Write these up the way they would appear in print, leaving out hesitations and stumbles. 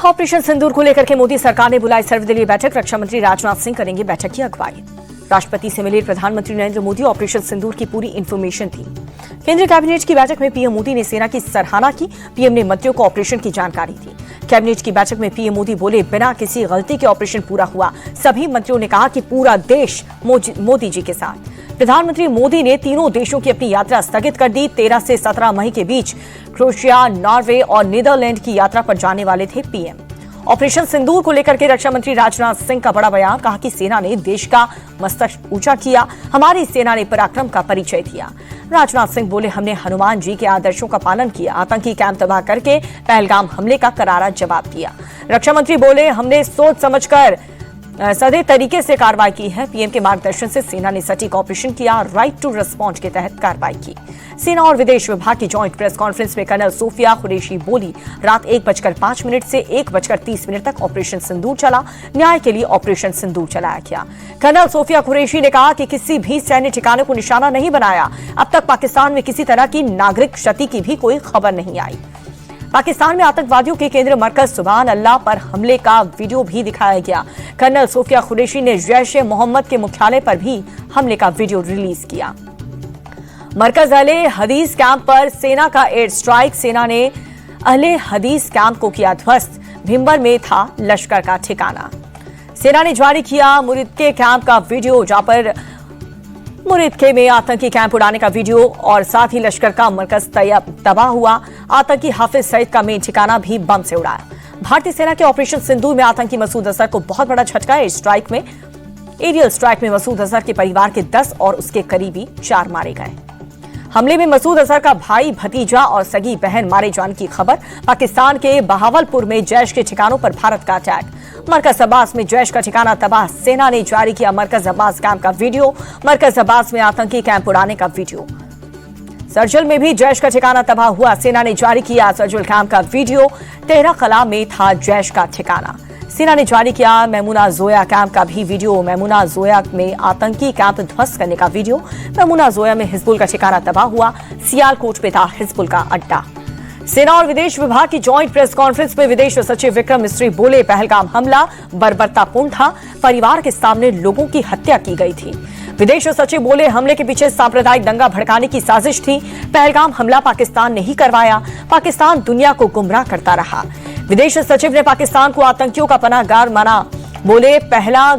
Operation सिंदूर को लेकर के मोदी सरकार ने बुलाई सर्वदलीय बैठक। रक्षा मंत्री राजनाथ सिंह करेंगे बैठक की अगुवाई। राष्ट्रपति से मिले प्रधानमंत्री नरेंद्र मोदी। ऑपरेशन सिंदूर की पूरी इंफॉर्मेशन थी। केंद्रीय कैबिनेट की बैठक में पीएम मोदी ने सेना की सराहना की। पीएम ने मंत्रियों को ऑपरेशन की जानकारी दी। कैबिनेट की बैठक में पीएम मोदी बोले, बिना किसी गलती के ऑपरेशन पूरा हुआ। सभी मंत्रियों ने कहा कि पूरा देश मोदी जी के साथ। प्रधानमंत्री मोदी ने तीनों देशों की अपनी यात्रा स्थगित कर दी। 13 से 17 मई के बीच क्रोएशिया, नॉर्वे और नीदरलैंड की यात्रा पर जाने वाले थे पीएम। ऑपरेशन सिंदूर को लेकर के रक्षा मंत्री राजनाथ सिंह का बड़ा बयान। कहा कि सेना ने देश का मस्तक ऊंचा किया। हमारी सेना ने पराक्रम का परिचय दिया। राजनाथ सिंह बोले, हमने हनुमान जी के आदर्शों का पालन किया। आतंकी कैंप तबाह करके पहलगाम हमले का करारा जवाब दिया। रक्षा मंत्री बोले, हमने सोच समझकर सदे तरीके से कार्रवाई की है। पीएम के मार्गदर्शन से सेना ने सटीक ऑपरेशन किया। राइट टू रिस्पॉन्ड के तहत कार्रवाई की। सेना और विदेश विभाग की जॉइंट प्रेस कॉन्फ्रेंस में कर्नल सोफिया कुरैशी बोली, रात 1:05 से 1:30 तक ऑपरेशन सिंदूर चला। न्याय के लिए ऑपरेशन सिंदूर चलाया गया। कर्नल सोफिया कुरैशी ने कहा कि किसी भी सैन्य ठिकाने को निशाना नहीं बनाया। अब तक पाकिस्तान में किसी तरह की नागरिक क्षति की भी कोई खबर नहीं आई। पाकिस्तान में आतंकवादियों के केंद्र मरकज सुभान अल्लाह पर हमले का वीडियो भी दिखाया गया। कर्नल सोफिया कुरैशी ने जैश ए मोहम्मद के मुख्यालय पर भी हमले का वीडियो रिलीज किया। मरकज अहले हदीस कैंप पर सेना का एयर स्ट्राइक। सेना ने अहले हदीस कैंप को किया ध्वस्त। भिंबर में था लश्कर का ठिकाना। सेना ने जारी किया मुरिदके कैंप का वीडियो, जहां पर मुरिदके में आतंकी कैंप उड़ाने का वीडियो और साथ ही लश्कर का मरकज तबाह हुआ। आतंकी हाफिज सईद का मेन ठिकाना भी बम से उड़ाया। भारतीय सेना के ऑपरेशन सिंदूर में आतंकी मसूद अजहर को बहुत बड़ा झटका। एरियल स्ट्राइक में मसूद अजहर के परिवार के 10 और उसके करीबी 4 मारे गए। हमले में मसूद अजहर का भाई, भतीजा और सगी बहन मारे जाने की खबर। पाकिस्तान के बहावलपुर में जैश के ठिकानों पर भारत का अटैक। मरकज अब्बास में जैश का ठिकाना तबाह। सेना ने जारी किया मरकज अब्बास कैंप का वीडियो। मरकज अब्बास में आतंकी कैंप उड़ाने का वीडियो। सर्जल में भी जैश का ठिकाना तबाह हुआ। सेना ने जारी किया सर्जल कैंप का वीडियो। तेहरा कला में था जैश का ठिकाना। सेना ने जारी किया मैमुना जोया कैंप का भी वीडियो। मैमुना जोया में आतंकी कैंप ध्वस्त करने का वीडियो। मैमुना जोया में हिजबुल का ठिकाना तबाह हुआ। सियालकोट में था हिजबुल का अड्डा। सेना और विदेश विभाग की जॉइंट प्रेस कॉन्फ्रेंस में विदेश सचिव विक्रम मिस्री बोले, पहलगाम हमला बर्बरतापूर्ण था। परिवार के सामने लोगों की हत्या की गई थी। विदेश सचिव बोले, हमले के पीछे सांप्रदायिक दंगा भड़काने की साजिश थी। पहलगाम हमला पाकिस्तान ने ही करवाया। पाकिस्तान दुनिया को गुमराह करता रहा। विदेश सचिव ने पाकिस्तान को आतंकियों का पनाहगार माना। बोले, पहला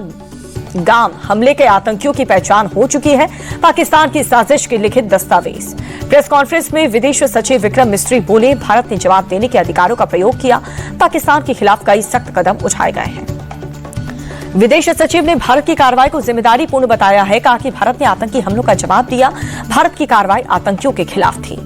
गाम हमले के आतंकियों की पहचान हो चुकी है। पाकिस्तान की साजिश के लिखित दस्तावेज। प्रेस कॉन्फ्रेंस में विदेश सचिव विक्रम मिस्री बोले, भारत ने जवाब देने के अधिकारों का प्रयोग किया। पाकिस्तान के खिलाफ कई सख्त कदम उठाए गए हैं। विदेश सचिव ने भारत की कार्रवाई को जिम्मेदारी पूर्ण बताया है। कहा कि भारत ने आतंकी हमलों का जवाब दिया। भारत की कार्रवाई आतंकियों के खिलाफ थी।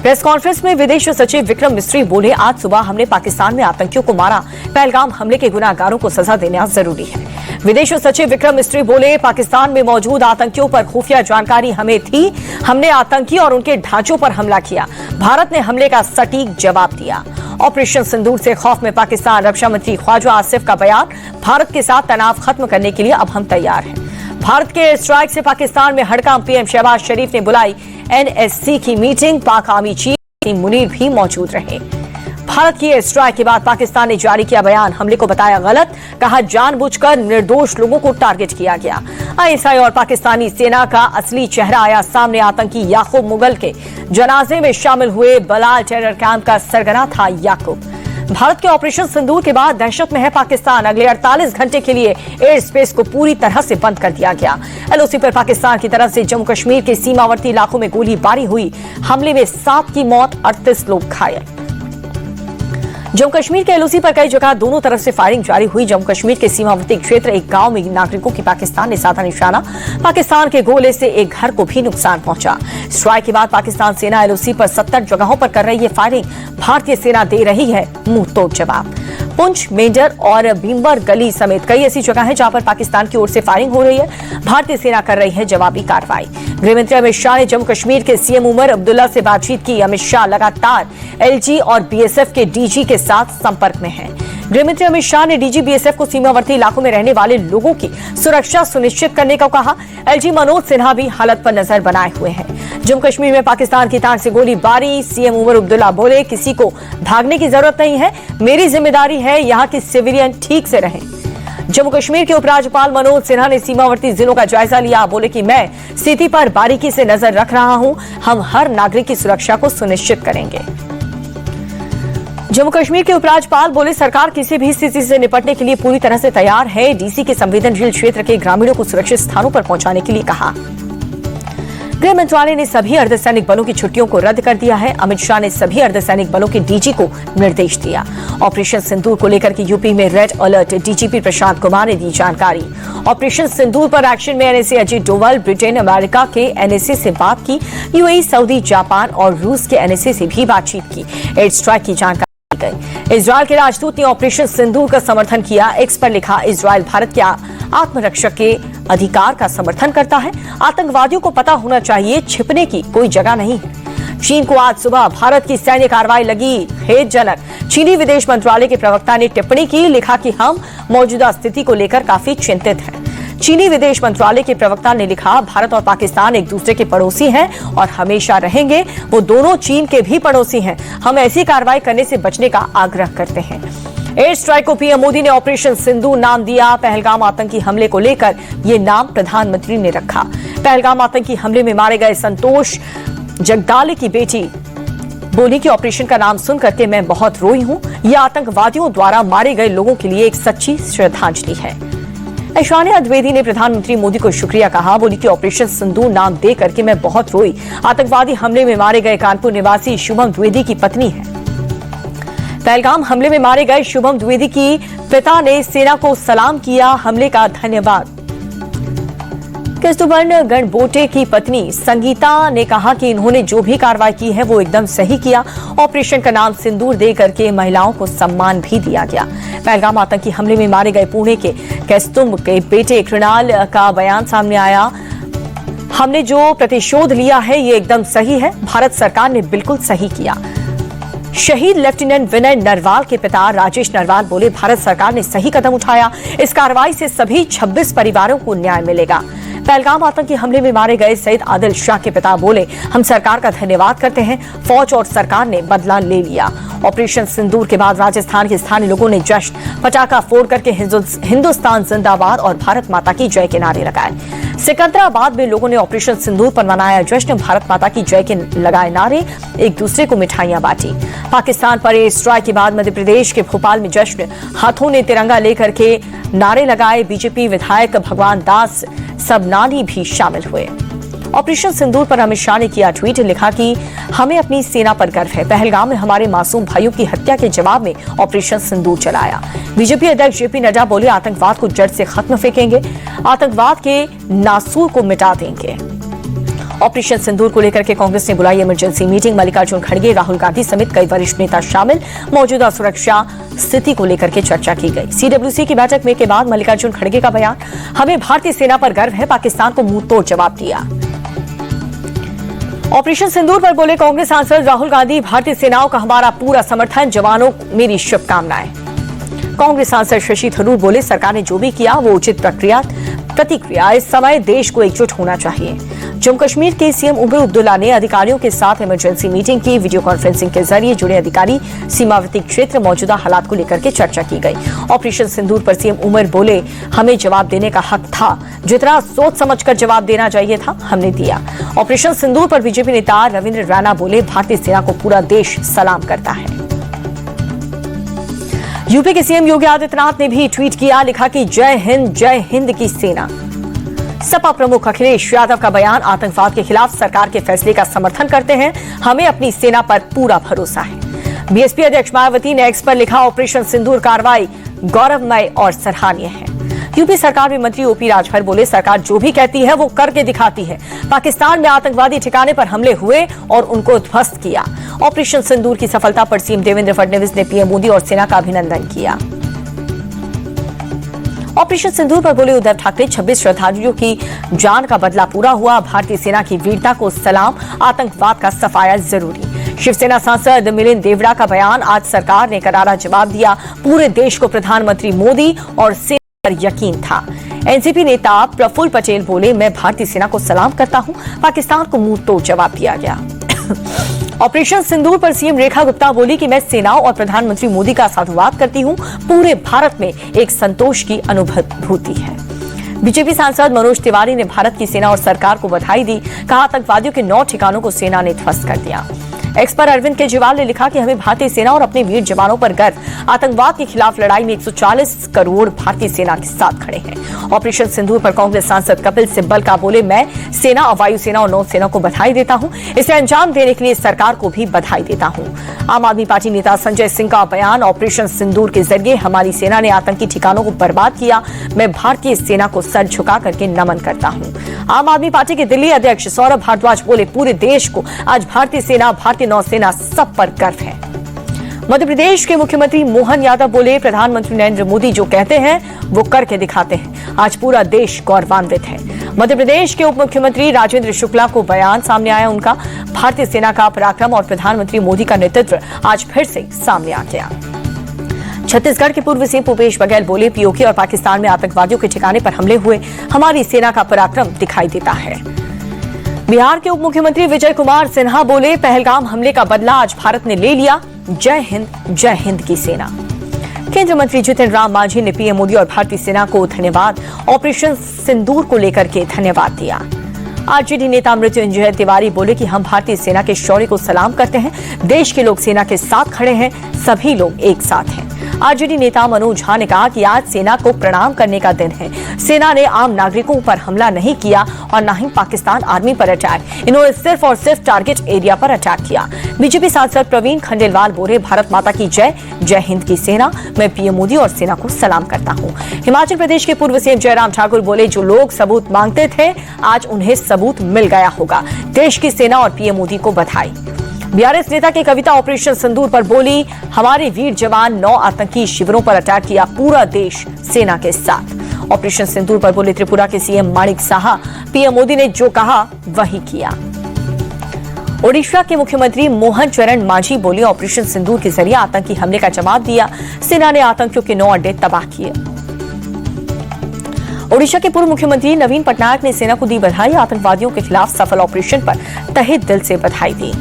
प्रेस कॉन्फ्रेंस में विदेश सचिव विक्रम मिस्री बोले, आज सुबह हमने पाकिस्तान में आतंकियों को मारा। पहलगाम हमले के गुनाहगारों को सजा देना जरूरी है। विदेश सचिव विक्रम मिस्री बोले, पाकिस्तान में मौजूद आतंकियों पर खुफिया जानकारी हमें थी। हमने आतंकी और उनके ढांचों पर हमला किया। भारत ने हमले का सटीक जवाब दिया। ऑपरेशन सिंदूर से खौफ में पाकिस्तान। रक्षा मंत्री ख्वाजा आसिफ का बयान, भारत के साथ तनाव खत्म करने के लिए अब हम तैयार हैं। भारत के एयर स्ट्राइक से पाकिस्तान में हड़कंप। पीएम शहबाज शरीफ ने बुलाई एनएससी की मीटिंग। पाक आर्मी चीफ मुनीर भी मौजूद रहे। भारत की एयर स्ट्राइक के बाद पाकिस्तान ने जारी किया बयान। हमले को बताया गलत। कहा, जानबूझकर निर्दोष लोगों को टारगेट किया गया। आईएसआई और पाकिस्तानी सेना का असली चेहरा आया सामने। आतंकी याकूब मुगल के जनाजे में शामिल हुए बलाल टेरर कैंप का सरगना था याकूब। भारत के ऑपरेशन सिंदूर के बाद दहशत में है पाकिस्तान। अगले 48 घंटे के लिए एयर स्पेस को पूरी तरह से बंद कर दिया गया। एलओसी पर पाकिस्तान की तरफ से जम्मू कश्मीर के सीमावर्ती इलाकों में गोलीबारी हुई। हमले में 7 की मौत, 38 लोग घायल। जम्मू कश्मीर के एलओसी पर कई जगह दोनों तरफ से फायरिंग जारी हुई। जम्मू कश्मीर के सीमावर्ती क्षेत्र एक गांव में नागरिकों की पाकिस्तान ने साधा निशाना। पाकिस्तान के गोले से एक घर को भी नुकसान पहुंचा। स्ट्राइक के बाद पाकिस्तान सेना एलओसी पर 70 जगहों पर कर रही है फायरिंग। भारतीय सेना दे रही है मुंह तोड़ जवाब। पुंछ, मेंढर और भीमबर गली समेत कई ऐसी जगह हैं जहां पर पाकिस्तान की ओर से फायरिंग हो रही है। भारतीय सेना कर रही है जवाबी कार्रवाई। गृहमंत्री अमित शाह ने जम्मू कश्मीर के सीएम उमर अब्दुल्ला से बातचीत की। अमित शाह लगातार एलजी और बीएसएफ के डीजी के साथ संपर्क में हैं। गृहमंत्री अमित शाह ने डीजी बीएसएफ को सीमावर्ती इलाकों में रहने वाले लोगों की सुरक्षा सुनिश्चित करने को कहा। एलजी मनोज सिन्हा भी हालत पर नजर बनाए हुए हैं। जम्मू कश्मीर में पाकिस्तान की ताक से गोलीबारी, सीएम उमर अब्दुल्ला बोले किसी को भागने की जरूरत नहीं है, मेरी जिम्मेदारी है यहाँ की सिविलियन ठीक से रहें। जम्मू कश्मीर के उपराज्यपाल मनोज सिन्हा ने सीमावर्ती जिलों का जायजा लिया। बोले कि मैं स्थिति पर बारीकी से नजर रख रहा हूं, हम हर नागरिक की सुरक्षा को सुनिश्चित करेंगे। जम्मू कश्मीर के उपराज्यपाल बोले सरकार किसी भी स्थिति से निपटने के लिए पूरी तरह से तैयार है। डीसी के संवेदनशील क्षेत्र के ग्रामीणों को सुरक्षित स्थानों पर पहुंचाने के लिए कहा। गृह मंत्रालय ने सभी अर्धसैनिक बलों की छुट्टियों को रद्द कर दिया है। अमित शाह ने सभी अर्धसैनिक बलों के डीजी को निर्देश दिया। ऑपरेशन सिंदूर को लेकर के यूपी में red alert, DGP Prashant Kumar ने दी जानकारी। ऑपरेशन सिंदूर पर एक्शन में NSA Ajit Doval, Britain, America के एनएसए से बात की। यूएई, सऊदी, जापान और रूस के एनएसए से भी बातचीत की। एयर स्ट्राइक की जानकारी गई। इजरायल के राजदूत ने ऑपरेशन सिंदूर का समर्थन किया। एक्स पर लिखा, इजरायल भारत के आत्मरक्षा के अधिकार का समर्थन करता है। आतंकवादियों को पता होना चाहिए छिपने की कोई जगह नहीं है। चीन को आज सुबह भारत की सैन्य कार्रवाई लगी खेदजनक। चीनी विदेश मंत्रालय के प्रवक्ता ने टिप्पणी की, लिखा कि हम मौजूदा स्थिति को लेकर काफी चिंतित हैं। चीनी विदेश मंत्रालय के प्रवक्ता ने लिखा, भारत और पाकिस्तान एक दूसरे के पड़ोसी हैं और हमेशा रहेंगे। वो दोनों चीन के भी पड़ोसी हैं। हम ऐसी कार्रवाई करने से बचने का आग्रह करते हैं। एयर स्ट्राइक को पीएम मोदी ने ऑपरेशन सिंदूर नाम दिया। पहलगाम आतंकी हमले को लेकर ये नाम प्रधानमंत्री ने रखा। पहलगाम आतंकी हमले में मारे गए संतोष जगदाले की बेटी बोली कि ऑपरेशन का नाम सुनकर के मैं बहुत रोई हूं। यह आतंकवादियों द्वारा मारे गए लोगों के लिए एक सच्ची श्रद्धांजलि है। ऐश्वर्या द्विवेदी ने प्रधानमंत्री मोदी को शुक्रिया कहा। बोली कि ऑपरेशन सिंदूर नाम दे करके मैं बहुत रोई। आतंकवादी हमले में मारे गए कानपुर निवासी शुभम द्विवेदी की पत्नी है। पहलगाम हमले में मारे गए शुभम द्विवेदी की पिता ने सेना को सलाम किया। हमले का धन्यवाद। कृष्णवर्ण गणबोटे की पत्नी संगीता ने कहा कि इन्होंने जो भी कार्रवाई की है वो एकदम सही किया। ऑपरेशन का नाम सिंदूर दे करके महिलाओं को सम्मान भी दिया गया। पहलगाम आतंकी हमले में मारे गए पुणे के कैस्तुम के बेटे कृणाल का बयान सामने आया। हमने जो प्रतिशोध लिया है ये एकदम सही है। भारत सरकार ने बिल्कुल सही किया। शहीद लेफ्टिनेंट विनय नरवाल के पिता राजेश नरवाल बोले, भारत सरकार ने सही कदम उठाया। इस कार्रवाई से सभी 26 परिवारों को न्याय मिलेगा। पहलगाम आतंकी हमले में मारे गए सईद आदिल शाह के पिता बोले, हम सरकार का धन्यवाद करते हैं। फौज और सरकार ने बदला ले लिया। ऑपरेशन सिंदूर के बाद राजस्थान के स्थानीय लोगों ने जश्न पटाखा फोड़ करके हिंदुस्तान जिंदाबाद और भारत माता की जय के नारे लगाए। सिकंदराबाद में लोगों ने ऑपरेशन सिंदूर पर मनाया जश्न। भारत माता की जय के लगाए नारे, एक दूसरे को मिठाइयां बांटी। पाकिस्तान पर एयर स्ट्राइक के बाद मध्य प्रदेश के भोपाल में जश्न, हाथों ने तिरंगा लेकर के नारे लगाए। बीजेपी विधायक भगवान दास सबनानी भी शामिल हुए। ऑपरेशन सिंदूर पर अमित शाह ने किया ट्वीट, लिखा कि हमें अपनी सेना पर गर्व है। पहलगाम में हमारे मासूम भाइयों की हत्या के जवाब में ऑपरेशन सिंदूर चलाया। बीजेपी अध्यक्ष जेपी नड्डा बोले, आतंकवाद को जड़ से खत्म फेंकेंगे, आतंकवाद के नासूर को मिटा देंगे। ऑपरेशन सिंदूर को लेकर के कांग्रेस ने बुलाई इमरजेंसी मीटिंग। मल्लिकार्जुन खड़गे, राहुल गांधी समेत कई वरिष्ठ नेता शामिल। मौजूदा सुरक्षा स्थिति को लेकर के चर्चा की गई। सीडब्ल्यूसी की बैठक में के बाद मल्लिकार्जुन खड़गे का बयान, हमें भारतीय सेना पर गर्व है, पाकिस्तान को मुंह तोड़ जवाब दिया। ऑपरेशन सिंदूर पर बोले कांग्रेस सांसद राहुल गांधी, भारतीय सेनाओं का हमारा पूरा समर्थन, जवानों मेरी शुभकामनाएं। कांग्रेस सांसद शशि थरूर बोले, सरकार ने जो भी किया वो उचित प्रतिक्रिया। इस समय देश को एकजुट होना चाहिए। जम्मू कश्मीर के सीएम उमर अब्दुल्ला ने अधिकारियों के साथ इमरजेंसी मीटिंग की। वीडियो कॉन्फ्रेंसिंग के जरिए जुड़े अधिकारी सीमावर्ती क्षेत्र मौजूदा हालात को लेकर के चर्चा की गई। ऑपरेशन सिंदूर पर सीएम उमर बोले, हमें जवाब देने का हक था, जितना सोच समझकर जवाब देना चाहिए था हमने दिया। ऑपरेशन सिंदूर पर बीजेपी नेता रविंद्र रैना बोले, भारतीय सेना को पूरा देश सलाम करता है। यूपी के सीएम योगी आदित्यनाथ ने भी ट्वीट किया, लिखा कि जय हिंद की सेना। सपा प्रमुख अखिलेश यादव का बयान, आतंकवाद के खिलाफ सरकार के फैसले का समर्थन करते हैं, हमें अपनी सेना पर पूरा भरोसा है। बीएसपी अध्यक्ष मायावती ने एक्स पर लिखा, ऑपरेशन सिंदूर कार्रवाई गौरवमय और सराहनीय है। यूपी सरकार में मंत्री ओपी राजभर बोले, सरकार जो भी कहती है वो करके दिखाती है। पाकिस्तान में आतंकवादी ठिकाने पर हमले हुए और उनको ध्वस्त किया। ऑपरेशन सिंदूर की सफलता पर सीएम देवेंद्र फडणवीस ने पीएम मोदी और सेना का अभिनंदन किया। ऑपरेशन सिंदूर पर बोले उद्धव ठाकरे, 26 श्रद्धालुओं की जान का बदला पूरा हुआ। भारतीय सेना की वीरता को सलाम, आतंकवाद का सफाया जरूरी। शिवसेना सांसद मिलिंद देवड़ा का बयान, आज सरकार ने करारा जवाब दिया, पूरे देश को प्रधानमंत्री मोदी और सेना पर यकीन था। एनसीपी नेता प्रफुल्ल पटेल बोले, मैं भारतीय सेना को सलाम करता हूं, पाकिस्तान को मुंह तोड़ जवाब दिया गया। ऑपरेशन सिंदूर पर सीएम रेखा गुप्ता बोली कि मैं सेनाओं और प्रधानमंत्री मोदी का साधुवाद करती हूं, पूरे भारत में एक संतोष की अनुभूति है। बीजेपी सांसद मनोज तिवारी ने भारत की सेना और सरकार को बधाई दी, कहा आतंकवादियों के 9 ठिकानों को सेना ने ध्वस्त कर दिया। एक्स पर अरविंद केजरीवाल ने लिखा कि हमें भारतीय सेना और अपने वीर जवानों पर गर्व, आतंकवाद के खिलाफ लड़ाई में 140 करोड़ भारतीय सेना के साथ खड़े हैं। ऑपरेशन सिंदूर पर कांग्रेस सांसद कपिल सिब्बल का बोले, मैं सेना, वायुसेना और नौसेना को बधाई देता हूं, इसे अंजाम देने के लिए सरकार को भी बधाई देता हूं। आम आदमी पार्टी नेता संजय सिंह का बयान, ऑपरेशन सिंदूर के जरिए हमारी सेना ने आतंकी ठिकानों को बर्बाद किया, मैं भारतीय सेना को सर झुका करके नमन करता हूं। आम आदमी पार्टी के दिल्ली अध्यक्ष सौरभ भारद्वाज बोले, पूरे देश को आज भारतीय सेना, भारतीय नौसेना सब पर गर्व है। मध्य प्रदेश के मुख्यमंत्री मोहन यादव बोले, प्रधानमंत्री नरेंद्र मोदी जो कहते हैं वो करके दिखाते हैं, आज पूरा देश गौरवान्वित है। मध्य प्रदेश के उप मुख्यमंत्री राजेंद्र शुक्ला को बयान सामने आया उनका, भारतीय सेना का पराक्रम और प्रधानमंत्री मोदी का नेतृत्व आज फिर से सामने आ गया। छत्तीसगढ़ के पूर्व सीएम भूपेश बघेल बोले, पीओके और पाकिस्तान में आतंकवादियों के ठिकाने पर हमले हुए, हमारी सेना का पराक्रम दिखाई देता है। बिहार के उप मुख्यमंत्री विजय कुमार सिन्हा बोले, पहलगाम हमले का बदला आज भारत ने ले लिया, जय हिंद की सेना। केंद्रीय मंत्री जितिन राम मांझी ने पीएम मोदी और भारतीय सेना को धन्यवाद, ऑपरेशन सिंदूर को लेकर के धन्यवाद दिया। आरजेडी नेता मृत्युंजय तिवारी बोले कि हम भारतीय सेना के शौर्य को सलाम करते हैं, देश के लोग सेना के साथ खड़े हैं, सभी लोग एक साथ हैं। आरजेडी नेता मनोज झा ने कहा कि आज सेना को प्रणाम करने का दिन है, सेना ने आम नागरिकों पर हमला नहीं किया और न ही पाकिस्तान आर्मी पर अटैक, इन्होंने सिर्फ और सिर्फ टारगेट एरिया पर अटैक किया। बीजेपी सांसद प्रवीण खंडेलवाल बोले, भारत माता की जय हिंद की सेना, मैं पीएम मोदी और सेना को सलाम करता हूं। हिमाचल प्रदेश के पूर्व सीएम जयराम ठाकुर बोले, जो लोग सबूत मांगते थे आज उन्हें सबूत मिल गया होगा, देश की सेना और पीएम मोदी को बधाई। बीआरएस नेता की कविता ऑपरेशन सिंदूर पर बोली, हमारे वीर जवान 9 आतंकी शिविरों पर अटैक किया, पूरा देश सेना के साथ। ऑपरेशन सिंदूर पर बोले त्रिपुरा के सीएम माणिक साहा, पीएम मोदी ने जो कहा वही किया। ओडिशा के मुख्यमंत्री मोहन चरण मांझी बोले, ऑपरेशन सिंदूर के जरिए आतंकी हमले का जवाब दिया, सेना ने आतंकियों के 9 अड्डे तबाह किए। ओडिशा के पूर्व मुख्यमंत्री नवीन पटनायक ने सेना को दी बधाई, आतंकवादियों के खिलाफ सफल ऑपरेशन पर तहे दिल से बधाई दी।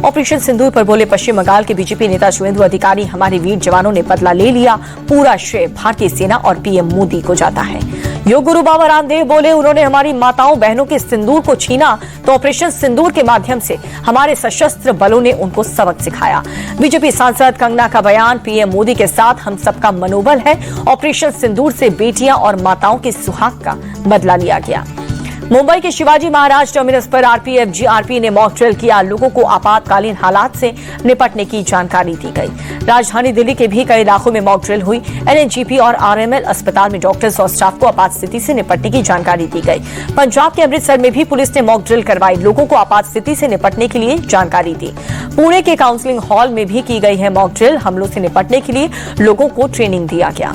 ऑपरेशन सिंदूर पर बोले पश्चिम बंगाल के बीजेपी नेता शुभेंदु अधिकारी, हमारे वीर जवानों ने बदला ले लिया, पूरा श्रेय भारतीय सेना और पीएम मोदी को जाता है। योग गुरु बाबा रामदेव बोले, उन्होंने हमारी माताओं बहनों के सिंदूर को छीना तो ऑपरेशन सिंदूर के माध्यम से हमारे सशस्त्र बलों ने उनको सबक सिखाया। बीजेपी सांसद कंगना का बयान, पीएम मोदी के साथ हम सबका मनोबल है, ऑपरेशन सिंदूर से बेटियां और माताओं के सुहाग का बदला लिया गया। मुंबई के शिवाजी महाराज टर्मिनस पर आरपीएफ जीआरपी ने मॉक ड्रिल किया, लोगों को आपातकालीन हालात से निपटने की जानकारी दी गई। राजधानी दिल्ली के भी कई इलाकों में मॉक ड्रिल हुई, एनएनजीपी और आरएमएल अस्पताल में डॉक्टर्स और स्टाफ को आपात स्थिति से निपटने की जानकारी दी गई। पंजाब के अमृतसर में भी पुलिस ने मॉक ड्रिल करवाई, लोगों को आपात स्थिति से निपटने के लिए जानकारी दी। पुणे के काउंसलिंग हॉल में भी की गई है मॉक ड्रिल, हमलों से निपटने के लिए लोगों को ट्रेनिंग दिया गया।